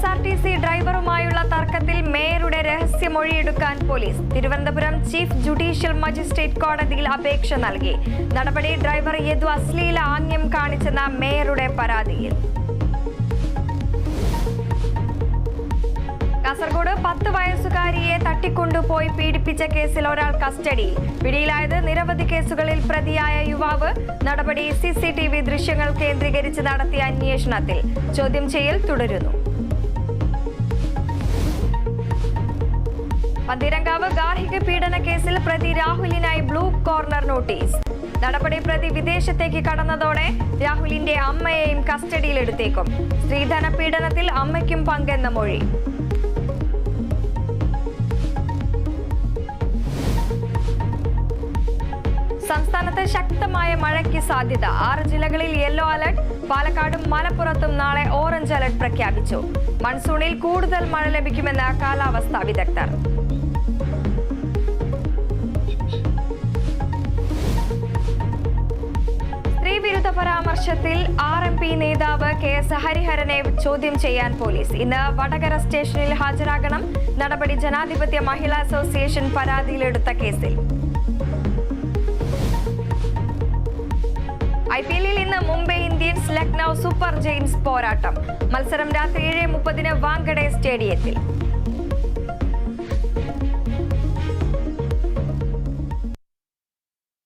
KSRTC ഡ്രൈവറുമായുള്ള തർക്കത്തിൽ മേയറുടെ രഹസ്യമൊഴിയെടുക്കാൻ police. Thiruvananthapuram chief judicial magistrate കോടതിയിൽ അപേക്ഷ നൽകി. നടപടി ഡ്രൈവർ യദു അശ്ലീല ആംഗ്യം കാണിച്ചെന്ന മേയറുടെ പരാതിയിൽ. കാസർഗോഡ് 10 വയസ്സുകാരിയെ തട്ടിക്കൊണ്ടുപോയി പീഡിപ്പിച്ച കേസിൽ ഒരാൾ കസ്റ്റഡിയിൽ. പിടിയിലായത് നിരവധി കേസുകളിൽ പ്രതിയായ യുവാവ്. നടപടി CCTV ദൃശ്യങ്ങൾ കേന്ദ്രീകരിച്ച് നടത്തിയ അന്വേഷണത്തിൽ. ചോദ്യം ചെയ്യൽ തുടരുന്നു. പന്തീരങ്കാവ് ഗാർഹിക പീഡന കേസിൽ പ്രതി രാഹുലിനായി ബ്ലൂ കോർണർ നോട്ടീസ്. നടപടി പ്രതി വിദേശത്തേക്ക് കടന്നതോടെ രാഹുലിന്റെ അമ്മയെയും കസ്റ്റഡിയിലെടുത്തേക്കും. സ്ത്രീധന പീഡനത്തിൽ അമ്മയ്ക്കും പങ്കെന്ന മൊഴി. സംസ്ഥാനത്ത് ശക്തമായ മഴയ്ക്ക് സാധ്യത. 6 ജില്ലകളിൽ യെല്ലോ അലർട്ട്. പാലക്കാടും മലപ്പുറത്തും നാളെ ഓറഞ്ച് അലർട്ട് പ്രഖ്യാപിച്ചു. മൺസൂണിൽ കൂടുതൽ മഴ ലഭിക്കുമെന്ന് കാലാവസ്ഥാ വിദഗ്ധർ. സ്ത്രീവിരുദ്ധ പരാമർശത്തിൽ RMP നേതാവ് KS ഹരിഹരനെ ചോദ്യം ചെയ്യാൻ പോലീസ്. ഇന്ന് വടകര സ്റ്റേഷനിൽ ഹാജരാകണം. നടപടി ജനാധിപത്യ മഹിളാ അസോസിയേഷൻ പരാതിയിലെടുത്ത കേസിൽ. IPL-ൽ ഇന്ന് Mumbai Indians Lucknow super Giants പോരാട്ടം. മത്സരം രാത്രി 7:30 വാങ്കഡെ സ്റ്റേഡിയത്തിൽ.